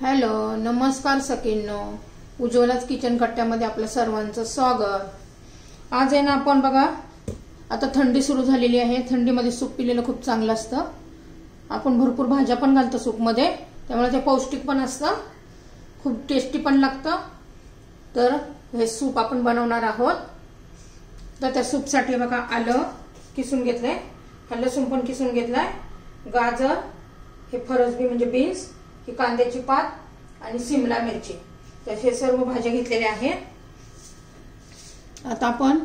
Hello, नमस्कार सखींनो. उज्ज्वलाच kitchen कट्ट्यामध्ये आपलं सर्वांचं स्वागत. आज आहे ना आपण बघा, आता थंडी सुरू झालेली आहे. थंडीमध्ये सूप पिलेलं खूप चांगलं असतं. आपण भरपूर भाज्या पण घालतो सूपमध्ये, त्यामुळे ते पौष्टिक पण असतं, खूप टेस्टी पण लागतं. तर हे सूप आपण बनवणार आहोत. तर त्या सूपसाठी बघा, आलं किसून घेतलंय, लसूण पण किसून घेतलाय, गाजर, हे फरसबी म्हणजे बीन्स, ही कांद्याची पात आणि शिमला मिरची, तर हे सर्व भाज्या घेतलेल्या आहेत. आता आपण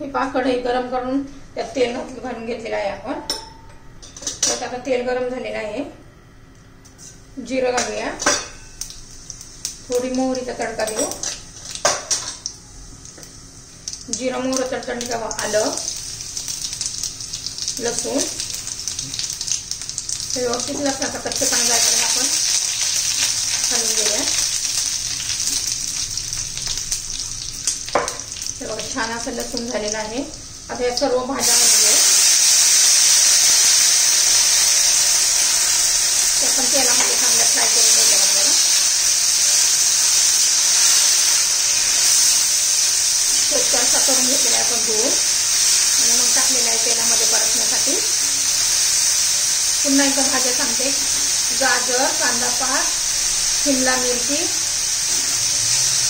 हे कढई गरम करून त्यात तेल घालून घेतलेलं आहे आपण. तर आता तेल गरम झालेलं आहे. जिरं घालूया, थोडी मोहरीचा तडका देऊ. जिरं मोहरी तडतडली का आलं, लसूण, हे व्यवस्थित लसणाचा कच्चेपणा जायपर्यंत आपण घालून घेऊया. छान असं लसूण झालेलं आहे. आता या सर्व भाज्या घालूया. आपण तेलामध्ये चांगलं फ्राय करून घ्यायला आपल्याला. स्वच्छ करून घेतलेला आहे आपण धुवून, आणि मग टाकलेला आहे तेलामध्ये परतण्यासाठी. पुन्हा एकदा भाज्या सांगते. गाजर, कांदा पात, शिमला मिरची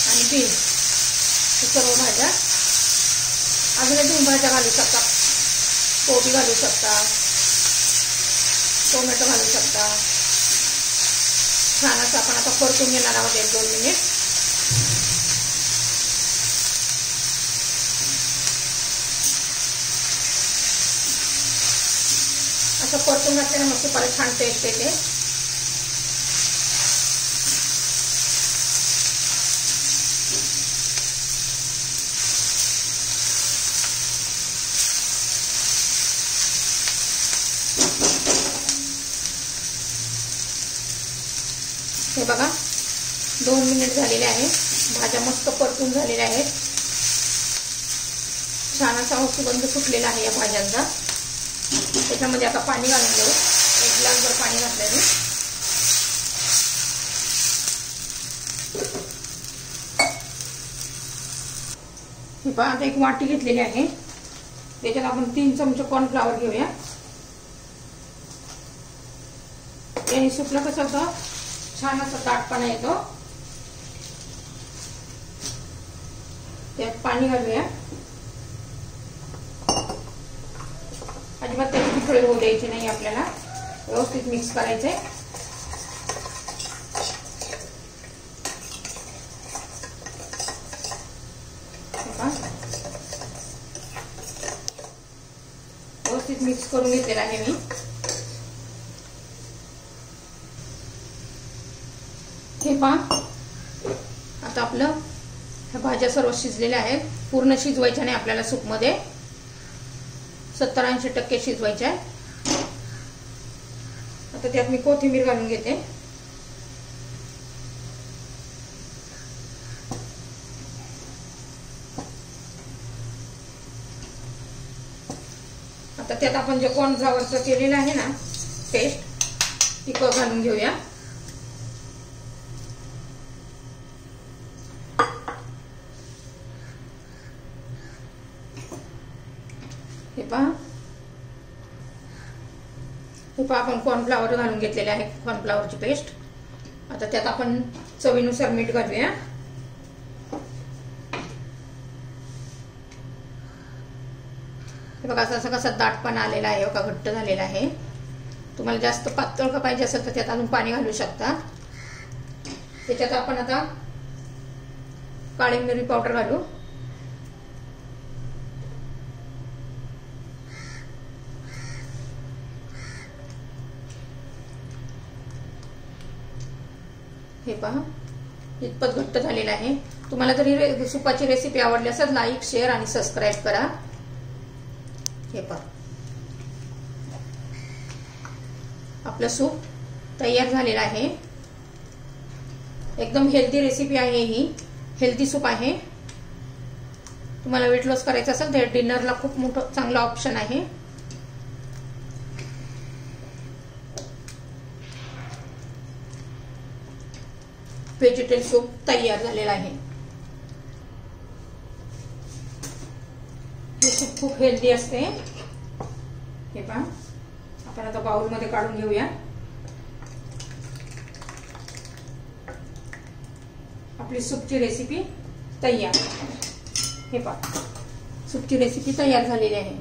आणि बीन्स, हे सर्व भाज्या. अजून दोन भाज्या घालू शकता, कोबी घालू शकता, टोमॅटो घालू शकता. छान असं आपण आता परतून घेणार आहोत 1-2 मिनिट. असं परतून घातल्याने मग तुपाला छान टेस्ट येते. हे बघा, 2 मिनिट झालेले आहेत. भाज्या मस्त परतून झालेल्या आहेत. छान असा सुगंध सुटलेला आहे या भाज्यांचा. त्याच्यामध्ये आता पाणी घालून देऊ. 1 ग्लासभर पाणी घातलेलं. हे पहा, आता एक वाटी घेतलेली आहे. त्याच्यात आपण 3 चमचे कॉर्नफ्लॉवर घेऊया. याने सुकलं कसं होतं, छान असा दाटपणा येतो. त्यात पाणी घालूया. अजिबात त्याची पिठोळी होऊ द्यायची नाही आपल्याला. व्यवस्थित मिक्स करायचंय. व्यवस्थित मिक्स करून घेतलेला आहे मी. हे पहा, आता आपलं ह्या भाज्या सर्व शिजलेल्या आहेत. पूर्ण शिजवायच्या नाही आपल्याला सूपमध्ये, 70-80% शिजवायच्या आहे. आता त्यात मी कोथिंबीर घालून घेते. आता त्यात आपण जे कॉर्नफ्लॉवरचं केलेलं आहे ना पेस्ट, ती घालून घेऊया. हे पहा आपण कॉर्नफ्लॉवर घालून घेतलेले आहे, कॉर्नफ्लॉवरची पेस्ट. आता त्यात आपण चवीनुसार मीठ घालूया. हे बघा, असं कसं दाटपणा आलेला आहे, का घट्ट झालेला आहे. तुम्हाला जास्त पातळ का पाहिजे असेल तर त्यात अजून पाणी घालू शकता. त्याच्यात आपण आता काळी मिरी पावडर घालू. हे पहा इतपत घट्ट झालेलं आहे. तुम्हाला जर ही सुपाची रेसिपी आवडली असेल लाईक, शेअर आणि सबस्क्राईब करा. हे पहा आपलं सूप तयार झालेलं आहे. एकदम हेल्दी रेसिपी आहे ही. हेल्दी सूप आहे. तुम्हाला वेट लॉस करायचं असेल तर डिनरला खूप मोठं चांगला ऑप्शन आहे. व्हेजिटेबल सूप तयार झालेला आहे. हे सूप खूप हेल्दी असते. हे पहा आपण आता बाउल मध्ये काढून घेऊया. आपली सूपची रेसिपी तयार. हे पहा सूपची रेसिपी तयार झालेली आहे.